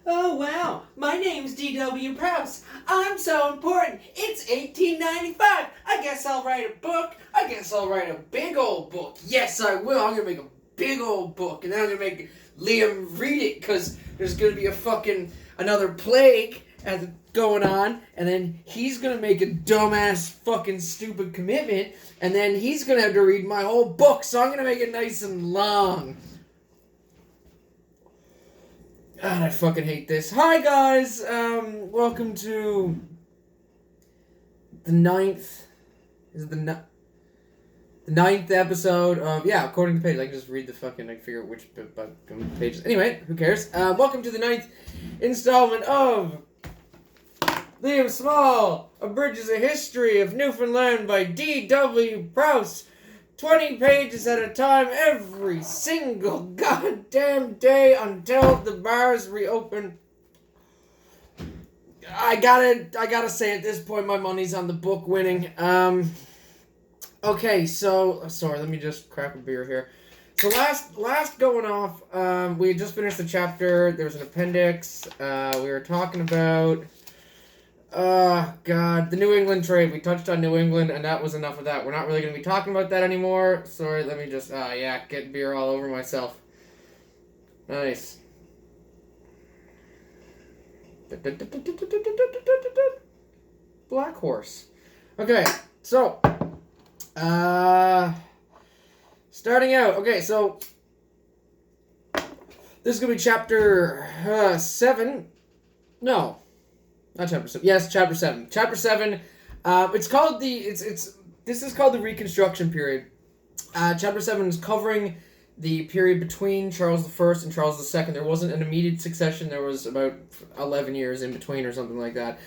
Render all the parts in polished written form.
Oh wow, my name's D.W. Prowse. I'm so important. It's 1895. I guess I'll write a book. I guess I'll write a big old book. Yes, I will. I'm gonna make a big old book, and then I'm gonna make Liam read it, because there's gonna be another plague going on, and then he's gonna make a dumbass fucking stupid commitment, and then he's gonna have to read my whole book, so I'm gonna make it nice and long. God, I fucking hate this. Hi guys, welcome to the ninth episode of, according to the page. I can just read the fucking, I can figure out which pages. Anyway, who cares? Welcome to the 9th installment of Liam Small, Abridges, a History of Newfoundland by D.W. Prowse. 20 pages at a time every single goddamn day until the bars reopen. I gotta say at this point my money's on the book winning. Okay, so sorry, let me just crack a beer here. So last going off, we had just finished the chapter. There was an appendix. We were talking about the New England trade. We touched on New England, and that was enough of that. We're not really going to be talking about that anymore. Sorry, let me just, get beer all over myself. Nice. Black Horse. Okay, so, starting out. Okay, so, this is going to be chapter 7. No. Not chapter 7. Yes, chapter 7. Chapter 7. It's called this is called the Reconstruction period. Chapter 7 is covering the period between Charles I and Charles II. There wasn't an immediate succession. There was about 11 years in between or something like that.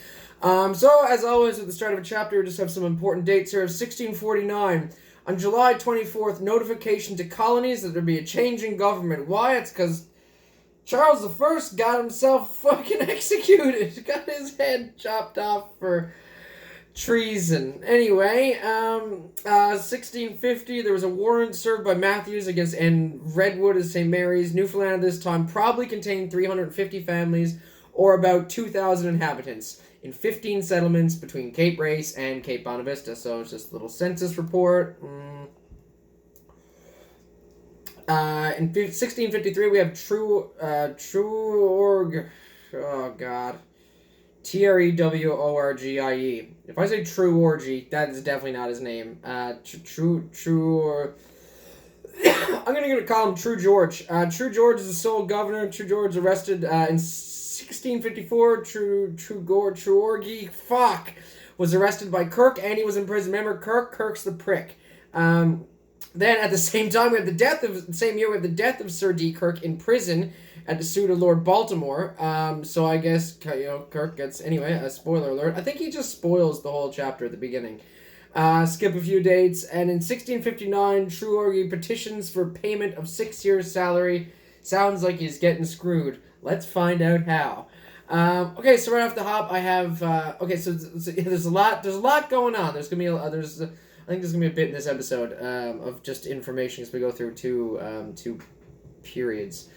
So, as always, at the start of a chapter, we just have some important dates here. 1649. On July 24th, notification to colonies that there'd be a change in government. Why? It's because Charles I got himself fucking executed. Got his head chopped off for treason. Anyway, 1650, there was a warrant served by Matthews against Redwood of St. Mary's. Newfoundland at this time probably contained 350 families, or about 2,000 inhabitants, in 15 settlements between Cape Race and Cape Bonavista. So it's just a little census report. In 1653, we have Treworgie. Oh, God. Treworgie. If I say Treworgie, that is definitely not his name. I'm going to call him True George. True George is the sole governor. True George arrested in 1654. Treworgie, was arrested by Kirk, and he was in prison. Remember, Kirk's the prick. Then, at the same time, we have the death of Sir D. Kirk in prison at the suit of Lord Baltimore. So I guess, Kirk gets, anyway, a spoiler alert. I think he just spoils the whole chapter at the beginning. Skip a few dates. And in 1659, Treworgie petitions for payment of 6 years' salary. Sounds like he's getting screwed. Let's find out how. Okay, so right off the hop, I have, there's a lot going on. There's going to be I think there's going to be a bit in this episode of just information as we go through two periods.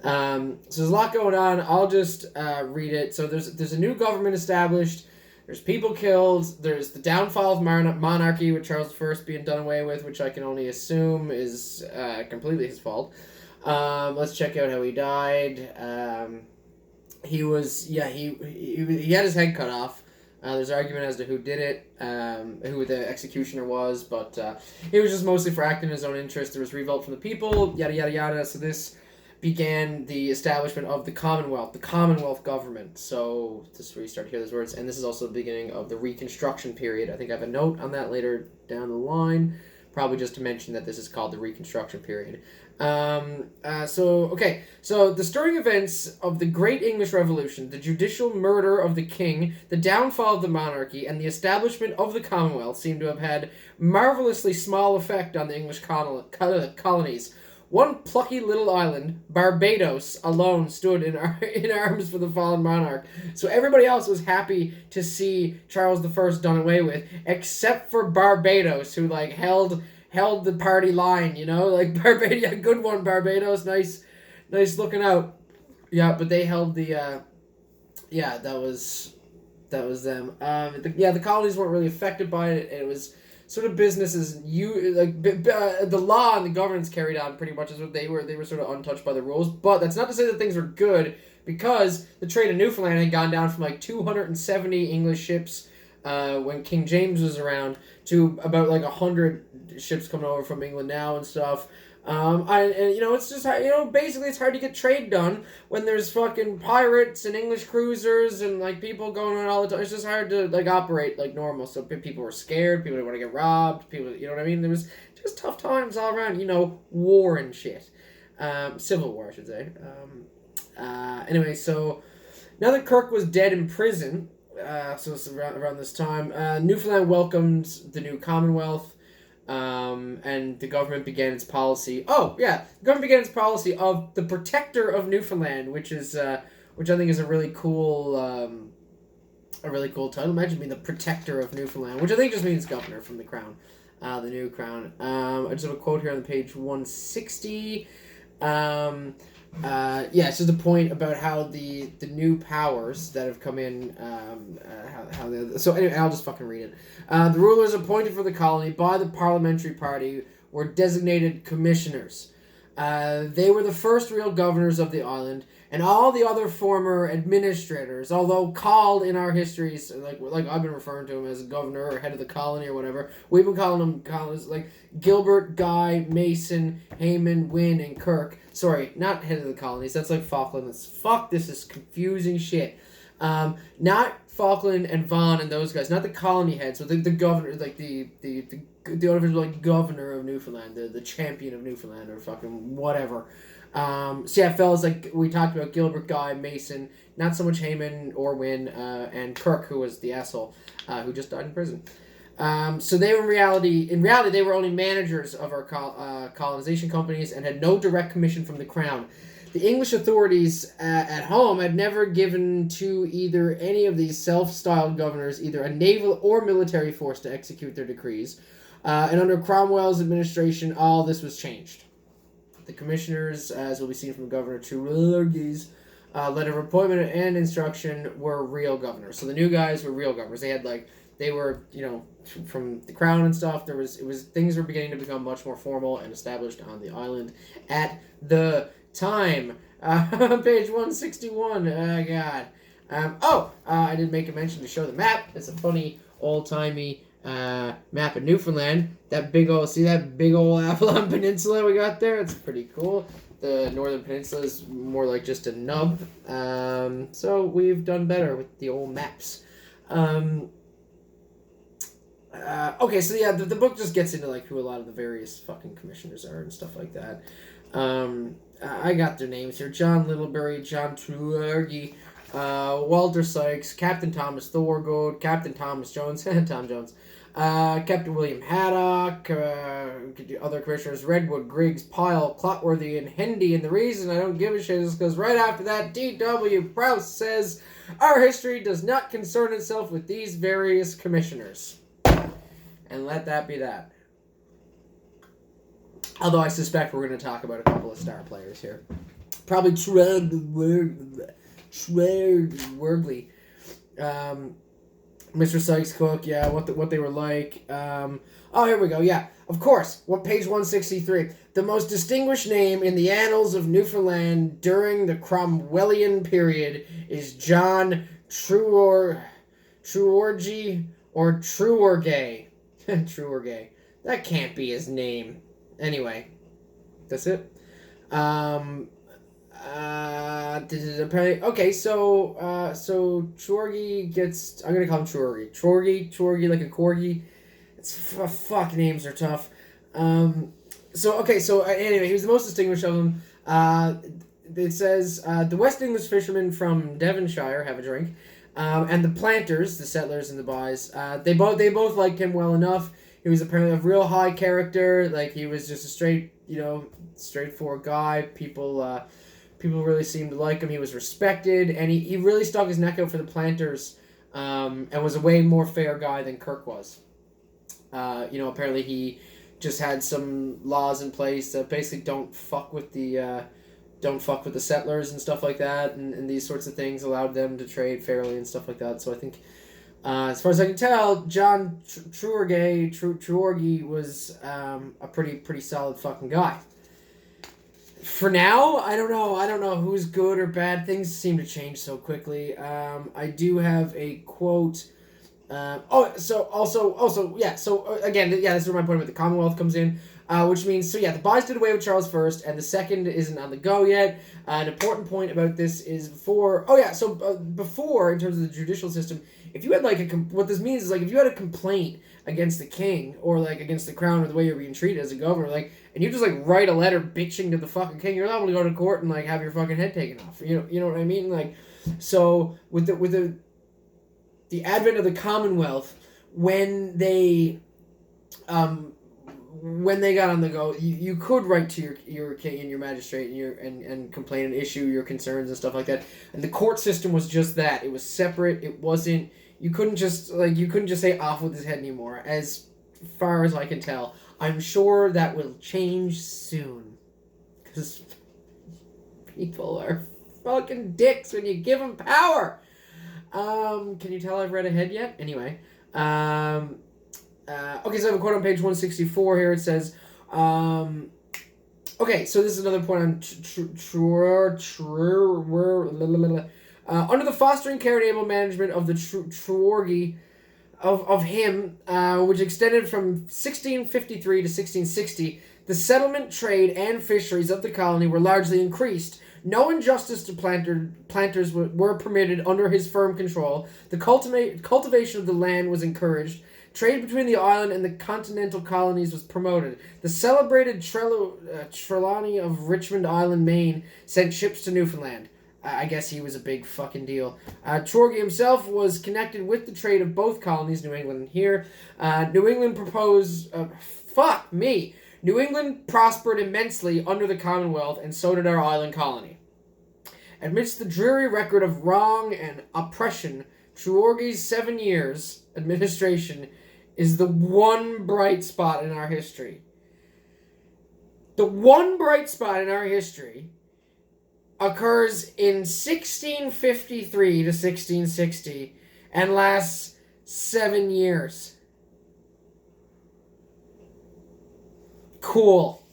So there's a lot going on. I'll just read it. So there's a new government established. There's people killed. There's the downfall of monarchy with Charles I being done away with, which I can only assume is completely his fault. Let's check out how he died. He had his head cut off. There's argument as to who did it, who the executioner was, but it was just mostly for acting in his own interest. There was revolt from the people, yada, yada, yada. So this began the establishment of the Commonwealth government. So this is where you start to hear those words. And this is also the beginning of the Reconstruction period. I think I have a note on that later down the line, probably just to mention that this is called the Reconstruction period. So the stirring events of the Great English Revolution, the judicial murder of the king, the downfall of the monarchy, and the establishment of the Commonwealth seem to have had marvelously small effect on the English colonies. One plucky little island, Barbados, alone stood in arms for the fallen monarch. So everybody else was happy to see Charles I done away with, except for Barbados, who held the party line, Barbados. Good one, Barbados. Nice looking out. Yeah, but they held the. Yeah, that was them. The colonies weren't really affected by it. And it was sort of business as the law and the governance carried on pretty much as what they were. They were sort of untouched by the rules. But that's not to say that things were good, because the trade in Newfoundland had gone down from like 270 English ships when King James was around to about like 100 ships coming over from England now and stuff. It's just basically it's hard to get trade done when there's fucking pirates and English cruisers and like people going on all the time. It's just hard to like operate like normal. So people were scared. People didn't want to get robbed. People, you know what I mean? There was just tough times all around. War and shit. Civil war, I should say. Anyway, so now that Kirk was dead in prison, so it's around this time, Newfoundland welcomed the new Commonwealth. And the government began its policy. Oh yeah, the government began its policy of the Protector of Newfoundland, which I think is a really cool title. Imagine being the Protector of Newfoundland, which I think just means governor from the crown, the new crown. I just have a quote here on page 160. It's just a point about how the new powers that have come in, so anyway, I'll just fucking read it. The rulers appointed for the colony by the parliamentary party were designated commissioners. They were the first real governors of the island, and all the other former administrators, although called in our histories, like I've been referring to him as governor or head of the colony or whatever, we've been calling them colonies like Gilbert, Guy, Mason, Heyman, Wynne, and Kirk. Sorry, not head of the colonies. That's like Falkland. This is confusing shit. Not Falkland and Vaughan and those guys, not the colony heads, so the governor, like the unofficial like governor of Newfoundland, the champion of Newfoundland or fucking whatever. Fellas like we talked about, Gilbert, Guy, Mason, not so much Heyman or Wynne, and Kirk, who was the asshole, who just died in prison. So they were in reality, they were only managers of our colonization companies and had no direct commission from the crown. The English authorities at home had never given to either any of these self-styled governors either a naval or military force to execute their decrees. And under Cromwell's administration, all this was changed. The commissioners, as will be seen from Governor Treason, letter of appointment and instruction, were real governors. So the new guys were real governors. They were from the crown and stuff. Things were beginning to become much more formal and established on the island at the time. Page 161. Oh God. I didn't make a mention to show the map. It's a funny old-timey map of Newfoundland. That big old Avalon Peninsula we got there. It's pretty cool. The Northern Peninsula is more like just a nub. So we've done better with the old maps. The book just gets into like who a lot of the various fucking commissioners are and stuff like that. I got their names here: John Littlebury, John Truargy, Walter Sykes, Captain Thomas Thorgood, Captain Thomas Jones, Tom Jones, Captain William Haddock, other commissioners: Redwood, Griggs, Pyle, Clotworthy, and Hendy. And the reason I don't give a shit is because right after that, D.W. Prowse says, our history does not concern itself with these various commissioners. And let that be that. Although I suspect we're going to talk about a couple of star players here. Probably Wordley. Mr. Sykes Cook, yeah, what they were like. Here we go, yeah. Of course, page 163. The most distinguished name in the annals of Newfoundland during the Cromwellian period is John Truorgy or Truorgay. Truorgay. That can't be his name. Anyway, that's it. Okay, so Chorgy gets, I'm gonna call him Chorgy. Chorgy like a corgi. Fuck, names are tough. Anyway, he was the most distinguished of them. It says, the West English fishermen from Devonshire have a drink, and the planters, the settlers and the boys, they both liked him well enough. He was apparently of real high character. Like, he was just a straightforward guy. People really seemed to like him. He was respected, and he really stuck his neck out for the planters, and was a way more fair guy than Kirk was. Apparently he just had some laws in place that basically don't fuck with the don't fuck with the settlers and stuff like that, and these sorts of things allowed them to trade fairly and stuff like that. So I think, as far as I can tell, John Treorgy was a pretty solid fucking guy. For now, I don't know who's good or bad. Things seem to change so quickly. I do have a quote. Again, this is where my point about the Commonwealth comes in. Which means, the Buys did away with Charles first, and the second isn't on the go yet. An important point about this is before, in terms of the judicial system, if you had what this means is if you had a complaint against the king or against the crown or the way you're being treated as a governor, and you just write a letter bitching to the fucking king, you're liable to go to court and have your fucking head taken off. You know what I mean? So with the advent of the Commonwealth, when they got on the go, you could write to your king and your magistrate and complain and issue your concerns and stuff like that. And the court system was just that. It was separate. It wasn't. You couldn't just say off with his head anymore. As far as I can tell, I'm sure that will change soon, because people are fucking dicks when you give them power. Can you tell I've read ahead yet? Anyway, so I have a quote on page 164 here. It says, so this is another point on under the fostering care and able management of the Treorgy of him, which extended from 1653 to 1660, the settlement, trade, and fisheries of the colony were largely increased. No injustice to planters were permitted under his firm control. The cultivation of the land was encouraged. Trade between the island and the continental colonies was promoted. The celebrated Trelawney of Richmond Island, Maine, sent ships to Newfoundland. I guess he was a big fucking deal. Treorgy himself was connected with the trade of both colonies, New England and here. New England prospered immensely under the Commonwealth, and so did our island colony. Amidst the dreary record of wrong and oppression, Treorgy's 7 years administration is the one bright spot in our history. The one bright spot in our history occurs in 1653 to 1660 and lasts 7 years. Cool.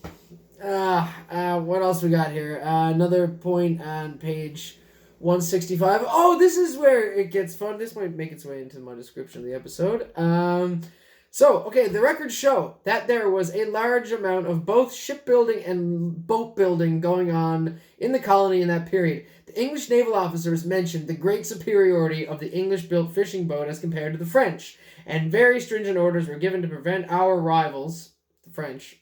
What else we got here? Another point on page 165. Oh, this is where it gets fun. This might make its way into my description of the episode. The records show that there was a large amount of both shipbuilding and boat building going on in the colony in that period. The English naval officers mentioned the great superiority of the English-built fishing boat as compared to the French, and very stringent orders were given to prevent our rivals, the French,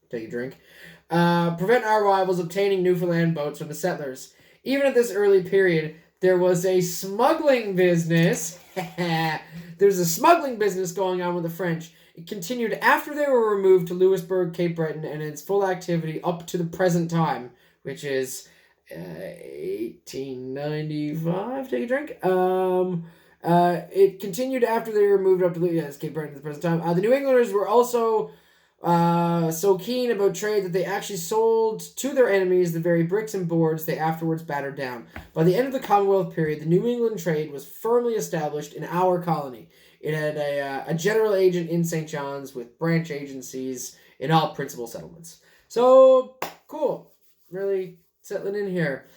take a drink, prevent our rivals obtaining Newfoundland boats from the settlers. Even at this early period, there was a smuggling business. There's a smuggling business going on with the French. It continued after they were removed to Louisbourg, Cape Breton, and its full activity up to the present time, which is 1895. Take a drink. It continued after they were moved up to Cape Breton at the present time. The New Englanders were also so keen about trade that they actually sold to their enemies the very bricks and boards they afterwards battered down. By the end of the Commonwealth period, the New England trade was firmly established in our colony. It had a general agent in St. John's with branch agencies in all principal settlements. So, cool. Really settling in here.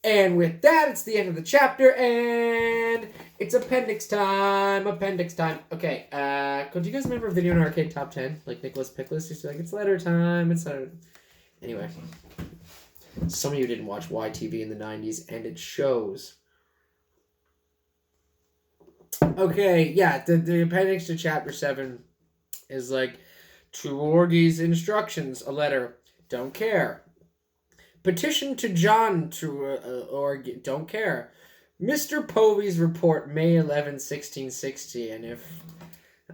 And with that, it's the end of the chapter, and it's appendix time. Okay, do you guys remember Video and Arcade Top 10? Like Nicholas Pickles used to be it's letter time, it's letter... Anyway. Some of you didn't watch YTV in the 90s, and it shows. Okay, the appendix to chapter 7 is Treorgy's instructions, a letter, don't care. Petition to John Treorgy, don't care. Mr. Povey's report, May 11, 1660, and I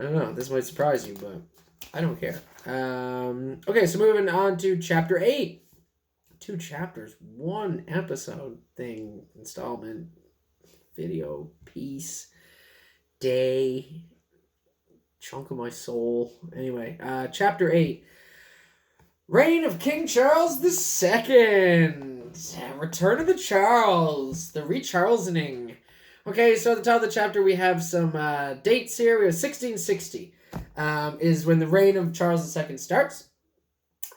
don't know, this might surprise you, but I don't care. So moving on to chapter 8. 2 chapters, 1 episode thing, installment, video, piece, day, chunk of my soul. Anyway, chapter 8. Reign of King Charles II. Return of the Charles. The re-Charlesoning. Okay, so at the top of the chapter we have some dates here. We have 1660 is when the reign of Charles II starts.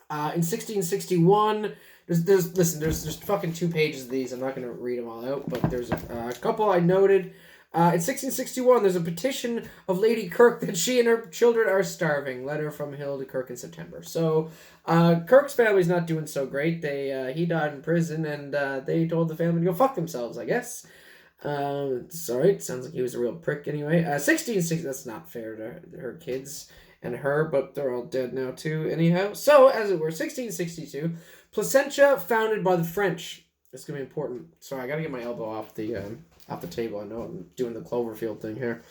In 1661, there's fucking 2 pages of these. I'm not going to read them all out, but there's a couple I noted. In 1661, there's a petition of Lady Kirk that she and her children are starving. Letter from Hill to Kirk in September. So, Kirk's family's not doing so great. He died in prison, and they told the family to go fuck themselves, I guess. Sorry, it sounds like he was a real prick anyway. 1660, that's not fair to her kids and her, but they're all dead now too, anyhow. So, as it were, 1662, Placentia founded by the French. It's going to be important. Sorry, I got to get my elbow off the table. I know I'm doing the Cloverfield thing here.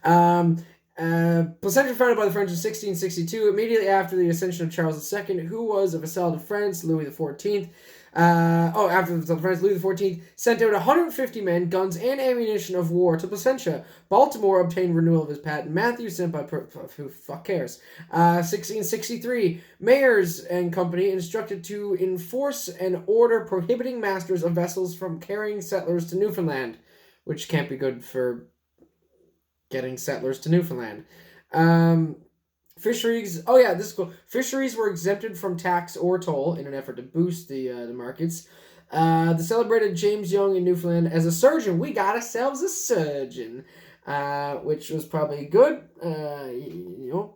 Placentia founded by the French in 1662, immediately after the ascension of Charles II, who was a vassal of France, Louis XIV. After the France, Louis XIV sent out 150 men, guns, and ammunition of war to Placentia. Baltimore obtained renewal of his patent. Matthew sent by... who fuck cares? 1663, mayors and company instructed to enforce an order prohibiting masters of vessels from carrying settlers to Newfoundland, which can't be good for getting settlers to Newfoundland. Fisheries. Oh yeah, this is cool. Fisheries were exempted from tax or toll in an effort to boost the markets. The celebrated James Young in Newfoundland as a surgeon. We got ourselves a surgeon, which was probably good.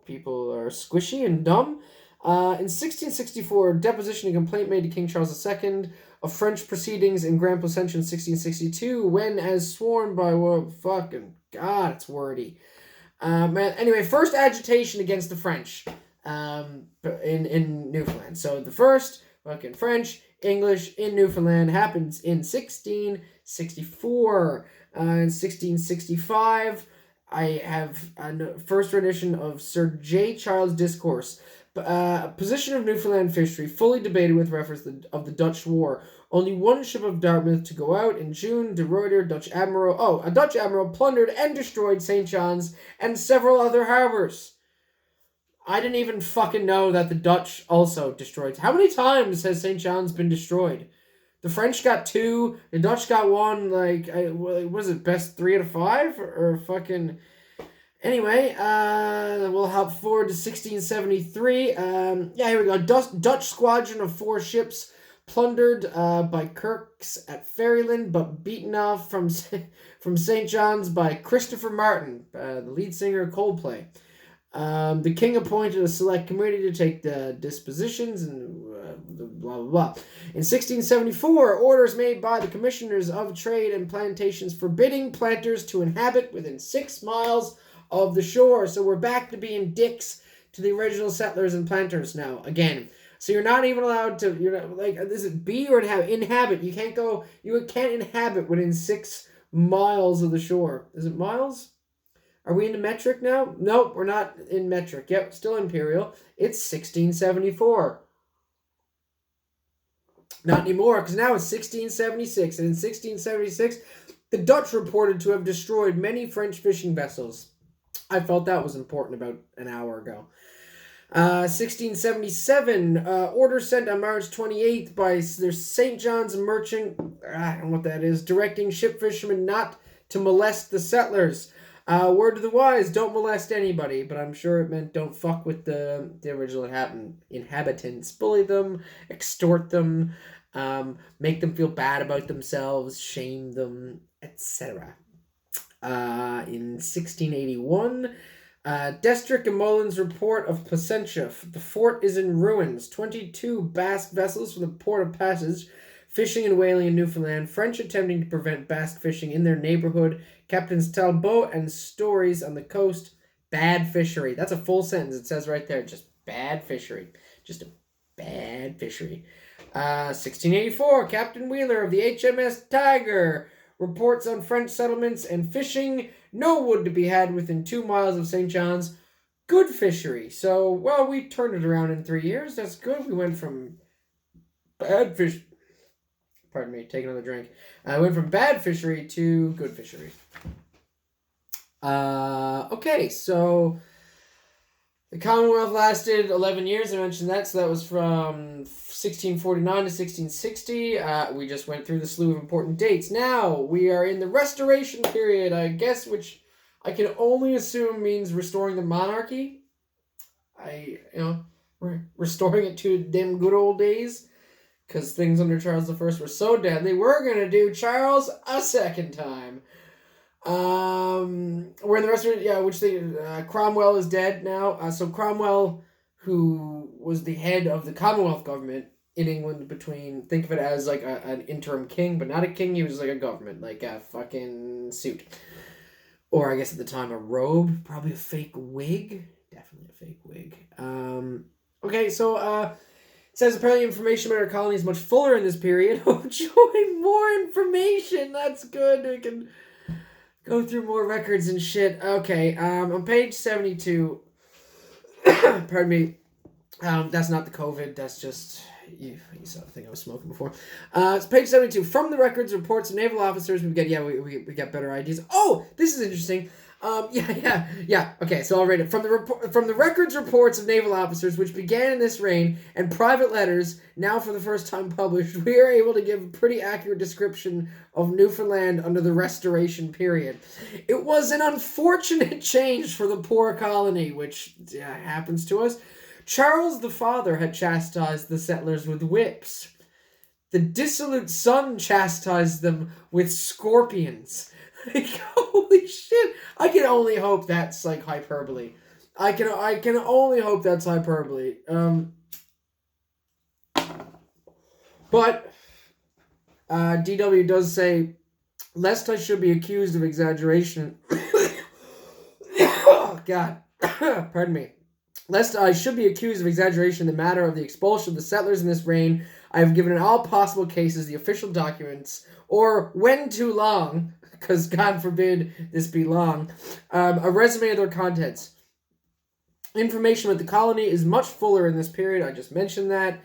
People are squishy and dumb. In 1664, deposition and complaint made to King Charles II of French proceedings in Grand Placentia in 1662, when, as sworn by fucking God, it's wordy. Anyway, first agitation against the French in Newfoundland. So the first fucking French, English in Newfoundland happens in 1664. In 1665, I have a first rendition of Sir J. Charles' Discourse. Position of Newfoundland fishery fully debated with reference of the Dutch war. Only one ship of Dartmouth to go out in June. De Ruyter, Dutch admiral. A Dutch admiral plundered and destroyed St. John's and several other harbors. I didn't even fucking know that the Dutch also destroyed. How many times has St. John's been destroyed? The French got 2. The Dutch got 1. Was it best 3 out of 5 or fucking? Anyway, we'll hop forward to 1673. Here we go. Dutch squadron of 4 ships plundered by Kirk's at Ferryland, but beaten off from St. John's by Christopher Martin, the lead singer of Coldplay. The king appointed a select committee to take the dispositions and blah, blah, blah. In 1674, orders made by the commissioners of trade and plantations forbidding planters to inhabit within 6 miles of the shore. So we're back to being dicks to the original settlers and planters now, again. So you're not even allowed to, is it be or inhabit? You can't inhabit within 6 miles of the shore. Is it miles? Are we into metric now? Nope, we're not in metric. Yep, still imperial. It's 1674. Not anymore, because now it's 1676. And in 1676, the Dutch reported to have destroyed many French fishing vessels. I felt that was important about an hour ago. 1677, order sent on March 28th by their St. John's merchant, I don't know what that is, directing ship fishermen not to molest the settlers. Word to the wise, don't molest anybody, but I'm sure it meant don't fuck with the original inhabitants. Bully them, extort them, make them feel bad about themselves, shame them, etc. In 1681, Destrick and Mullins report of Placentia. The fort is in ruins. 22 Basque vessels from the port of Passage, fishing and whaling in Newfoundland. French attempting to prevent Basque fishing in their neighborhood. Captains Talbot and Stories on the coast. Bad fishery. That's a full sentence. It says right there. Just bad fishery. Just a bad fishery. 1684, Captain Wheeler of the HMS Tiger reports on French settlements and fishing. No wood to be had within 2 miles of St. John's. Good fishery. So, well, we turned it around in 3 years. That's good. We went from bad fish. Pardon me, take another drink. I went from bad fishery to good fishery. Okay, so The Commonwealth lasted 11 years. I mentioned that, so that was from 1649 to 1660. We just went through the slew of important dates. Now, we are in the Restoration period, I guess, which I can only assume means restoring the monarchy. We're restoring it to them good old days, because things under Charles I were so deadly. We're going to do Charles a second time. We're in the rest of Cromwell is dead now. So Cromwell, who was the head of the Commonwealth government in England think of it as like an interim king, but not a king. He was like a government, like a fucking suit. Or I guess at the time a robe, probably a fake wig. Definitely a fake wig. Okay, so, it says apparently information about our colony is much fuller in this period. Oh, join more information. That's good. We can go through more records and shit. Okay, on page 72, pardon me, that's not the COVID, that's just, you saw the thing I was smoking before. It's page 72. From the records, reports of naval officers, we get better ideas. Oh, this is interesting. Okay, so I'll read it. From the records, reports of naval officers, which began in this reign, and private letters, now for the first time published, we are able to give a pretty accurate description of Newfoundland under the Restoration period. It was an unfortunate change for the poor colony, which happens to us. Charles the Father had chastised the settlers with whips. The dissolute son chastised them with scorpions. Like, holy shit. I can only hope that's like hyperbole. I can only hope that's hyperbole. But DW does say, lest I should be accused of exaggeration. Oh, God. Pardon me. Lest I should be accused of exaggeration in the matter of the expulsion of the settlers in this reign, I have given in all possible cases the official documents, or when too long, because God forbid this be long, a resume of their contents. Information about the colony is much fuller in this period. I just mentioned that.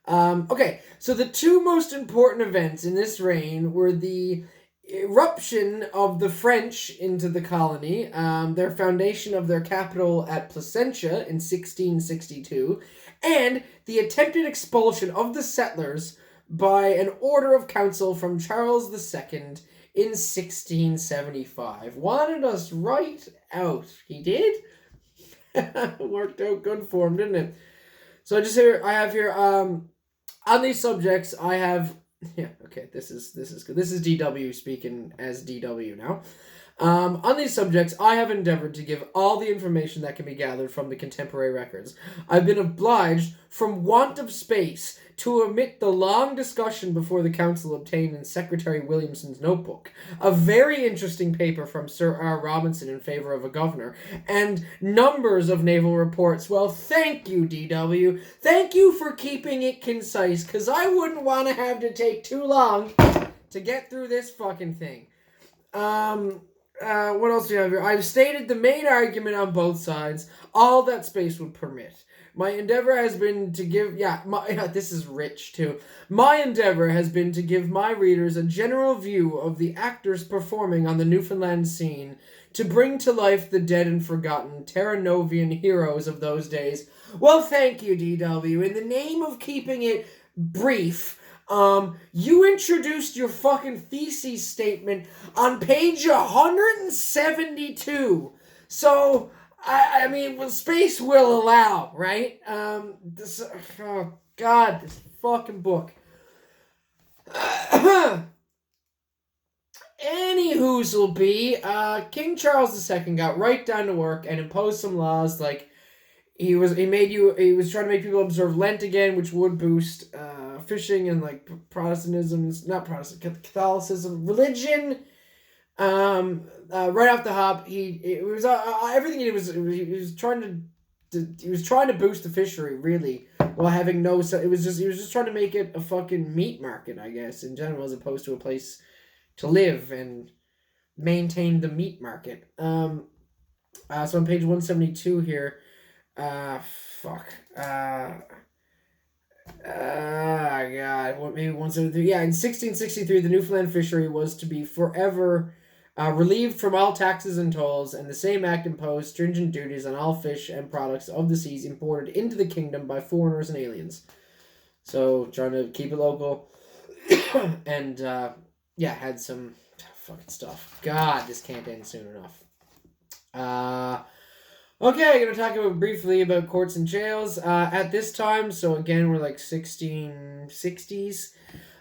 Okay, so the two most important events in this reign were the eruption of the French into the colony, their foundation of their capital at Placentia in 1662, and the attempted expulsion of the settlers by an order of council from Charles II in 1675. Wanted us right out. He did? Worked out good for him, didn't it? So I have here, on these subjects, I have... Yeah, okay, this is good. This is DW speaking as DW now. On these subjects, I have endeavored to give all the information that can be gathered from the contemporary records. I've been obliged, from want of space, to omit the long discussion before the council obtained in Secretary Williamson's notebook, a very interesting paper from Sir R. Robinson in favor of a governor, and numbers of naval reports. Well, thank you, DW. Thank you for keeping it concise, because I wouldn't want to have to take too long to get through this fucking thing. What else do you have here? I've stated the main argument on both sides, all that space would permit. My endeavor has been to give... this is rich, too. My endeavor has been to give my readers a general view of the actors performing on the Newfoundland scene, to bring to life the dead and forgotten Terra Novian heroes of those days. Well, thank you, DW. In the name of keeping it brief... you introduced your fucking thesis statement on page 172. So, I mean, well, space will allow, right? This fucking book. Anywho's'll be, King Charles II got right down to work and imposed some laws, like, he was trying to make people observe Lent again, which would boost, fishing and, like, Catholicism, religion. Right off the hop, everything he was trying to boost the fishery, really, while having he was just trying to make it a fucking meat market, I guess, in general, as opposed to a place to live and maintain the meat market. So on page 172 here, God. Maybe 173. Yeah, in 1663, the Newfoundland fishery was to be forever relieved from all taxes and tolls, and the same act imposed stringent duties on all fish and products of the seas imported into the kingdom by foreigners and aliens. So, trying to keep it local. And, had some fucking stuff. God, this can't end soon enough. Okay, I'm going to talk briefly about courts and jails. At this time, so again, we're like 1660s.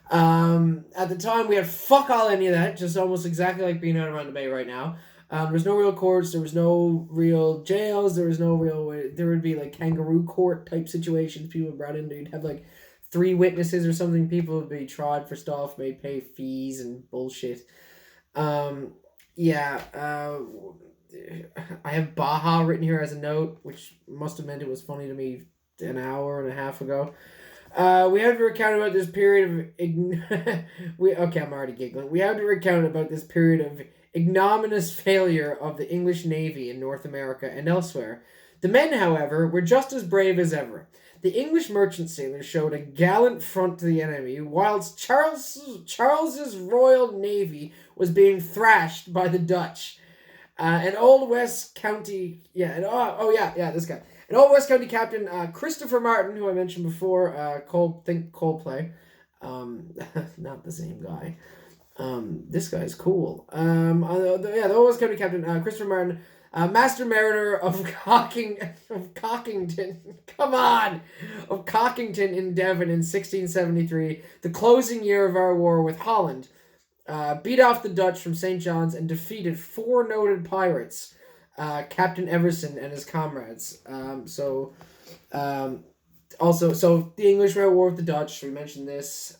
At the time, we had fuck all any of that, just almost exactly like being out around the bay right now. There was no real courts, there was no real jails, there was no real, there would be like kangaroo court type situations people were brought in. You'd have like 3 witnesses or something, people would be tried for stuff, they'd pay fees and bullshit. I have Baja written here as a note, which must have meant it was funny to me an hour and a half ago. We have to recount about this period of I'm already giggling. We have to recount about this period of ignominious failure of the English Navy in North America and elsewhere. The men, however, were just as brave as ever. The English merchant sailors showed a gallant front to the enemy, whilst Charles's Royal Navy was being thrashed by the Dutch. An Old West County, this guy. An Old West County captain, Christopher Martin, who I mentioned before, Coldplay. Not the same guy. This guy's cool. The Old West County captain, Christopher Martin, Master Mariner of Cockington, of Cockington in Devon in 1673, the closing year of our war with Holland. Beat off the Dutch from St. John's and defeated 4 noted pirates, Captain Everson and his comrades. So the English were at war with the Dutch. We mentioned this.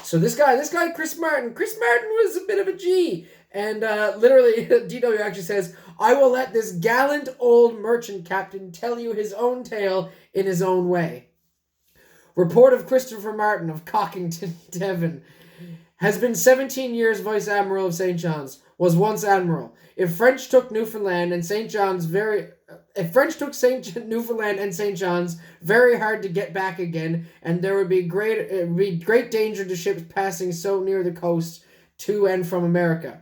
So this guy, Chris Martin was a bit of a G. And literally, DW actually says, "I will let this gallant old merchant captain tell you his own tale in his own way." Report of Christopher Martin of Cockington, Devon. Has been 17 years Vice Admiral of St. John's. Was once Admiral. If French took Newfoundland and St. John's Newfoundland and St. John's, very hard to get back again, and there would be great danger to ships passing so near the coast to and from America.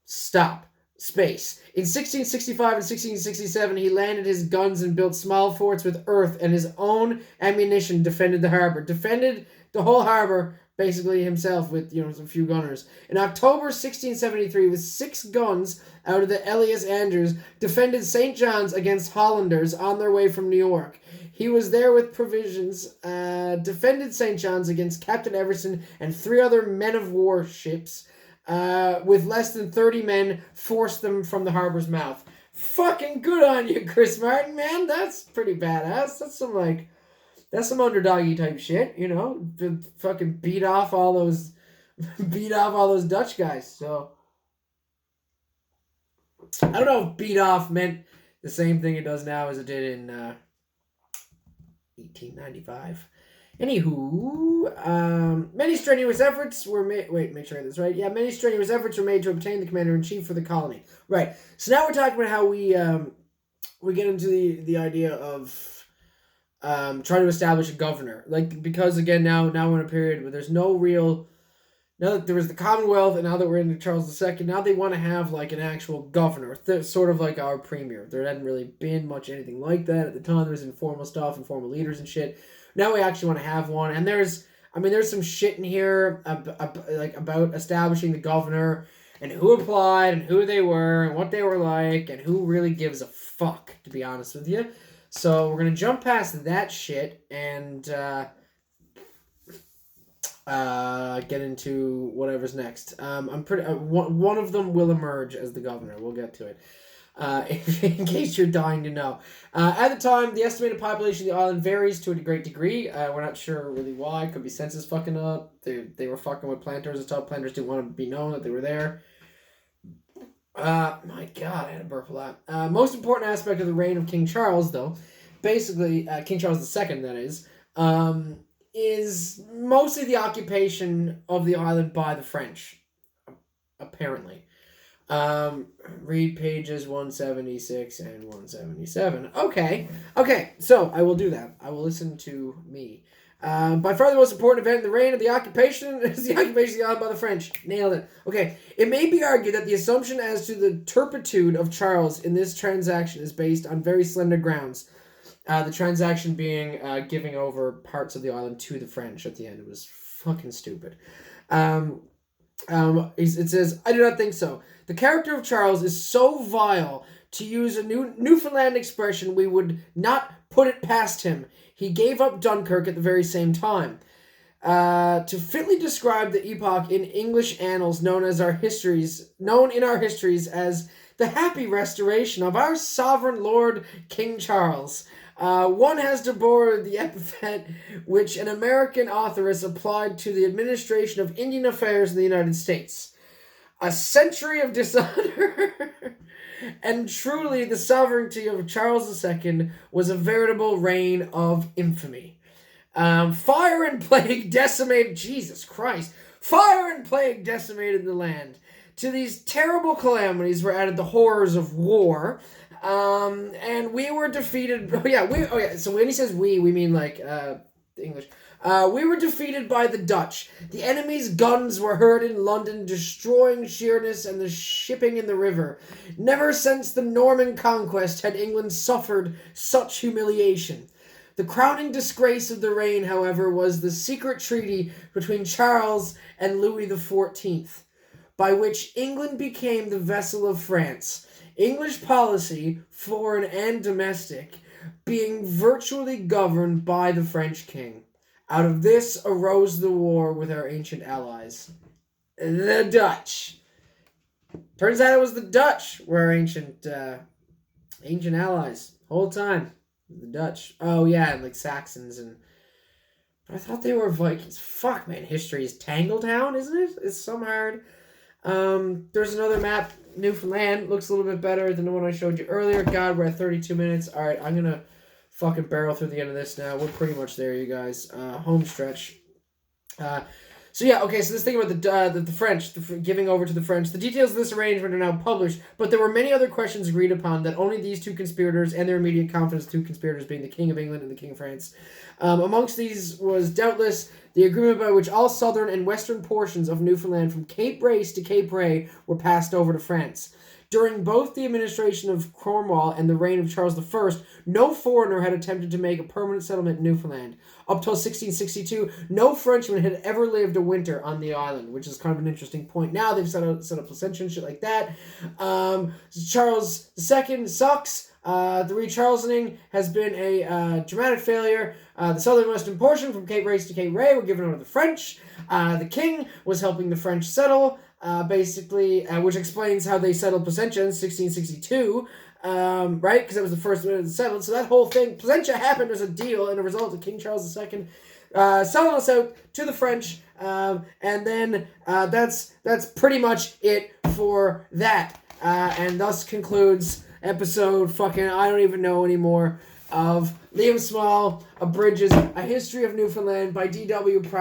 Stop. Space. In 1665 and 1667, he landed his guns and built small forts with earth, and his own ammunition defended the harbor. Defended the whole harbor, basically himself, with a few gunners. In October 1673, with 6 guns out of the Elias Andrews, defended St. John's against Hollanders on their way from New York. He was there with provisions, defended St. John's against Captain Everson and 3 other men-of-war ships, with less than 30 men, forced them from the harbor's mouth. Fucking good on you, Chris Martin, man. That's pretty badass. That's some underdoggy type shit, to fucking beat off all those Dutch guys. So I don't know if beat off meant the same thing it does now as it did in 1895. Anywho, many strenuous efforts were made. Wait, make sure I get this right. Yeah, many strenuous efforts were made to obtain the commander-in-chief for the colony. Right. So now we're talking about how we get into the idea of trying to establish a governor. Because again, now we're in a period where there's no real. Now that there was the Commonwealth, and now that we're into Charles II, now they want to have an actual governor, sort of like our premier. There hadn't really been much anything like that at the time. There was informal stuff, informal leaders and shit. Now we actually want to have one, and there's some shit in here about establishing the governor and who applied and who they were and what they were like and who really gives a fuck, to be honest with you. So we're gonna jump past that shit and get into whatever's next. I'm pretty. One of them will emerge as the governor. We'll get to it. In case you're dying to know. At the time, the estimated population of the island varies to a great degree. We're not sure really why. Could be census fucking up. They were fucking with planters and stuff. Planters didn't want to be known that they were there. My God, I had a burp a lot. Most important aspect of the reign of King Charles, though, basically, King Charles II, that is mostly the occupation of the island by the French, apparently. Read pages 176 and 177. Okay, so I will do that. I will listen to me. By far the most important event in the reign of the occupation is the occupation of the island by the French. Nailed it. Okay, it may be argued that the assumption as to the turpitude of Charles in this transaction is based on very slender grounds. The transaction being giving over parts of the island to the French at the end. It was fucking stupid. It says, I do not think so. The character of Charles is so vile, to use a Newfoundland expression, we would not put it past him. He gave up Dunkirk at the very same time. To fitly describe the epoch in English annals known in our histories as the happy restoration of our sovereign Lord King Charles. One has to borrow the epithet which an American authoress applied to the administration of Indian affairs in the United States. A century of dishonor. And truly, the sovereignty of Charles II was a veritable reign of infamy. Fire and plague decimated... Jesus Christ. Fire and plague decimated the land. To these terrible calamities were added the horrors of war. And we were defeated... So when he says we mean like English. We were defeated by the Dutch. The enemy's guns were heard in London, destroying Sheerness and the shipping in the river. Never since the Norman conquest had England suffered such humiliation. The crowning disgrace of the reign, however, was the secret treaty between Charles and Louis XIV, by which England became the vassal of France. English policy, foreign and domestic, being virtually governed by the French king. Out of this arose the war with our ancient allies, the Dutch. Turns out it was the Dutch were our ancient allies whole time. The Dutch. Oh yeah, and like Saxons and. I thought they were Vikings. Fuck, man, history is Tangletown, isn't it? It's so hard. There's another map. Newfoundland looks a little bit better than the one I showed you earlier. God, we're at 32 minutes. All right, I'm gonna fucking barrel through the end of this now. We're pretty much there, you guys. Home stretch. So this thing about the French, giving over to the French. The details of this arrangement are now published, but there were many other questions agreed upon that only these two conspirators and their immediate confidants, two conspirators being the King of England and the King of France. Amongst these was doubtless the agreement by which all southern and western portions of Newfoundland from Cape Race to Cape Ray were passed over to France. During both the administration of Cornwall and the reign of Charles I, no foreigner had attempted to make a permanent settlement in Newfoundland. Up till 1662, no Frenchman had ever lived a winter on the island, which is kind of an interesting point. Now they've set up Placentia and shit like that. Charles II sucks. The re-Charlesoning has been a dramatic failure. The southern western portion from Cape Race to Cape Ray were given over to the French. The king was helping the French settle. Which explains how they settled Placentia in 1662, right? Because it was the first one settled. So that whole thing, Placentia happened as a deal and a result of King Charles II selling us out to the French, and then that's pretty much it for that. And thus concludes episode fucking I don't even know anymore of Liam Small, Abridges, A History of Newfoundland by D.W. Prowse.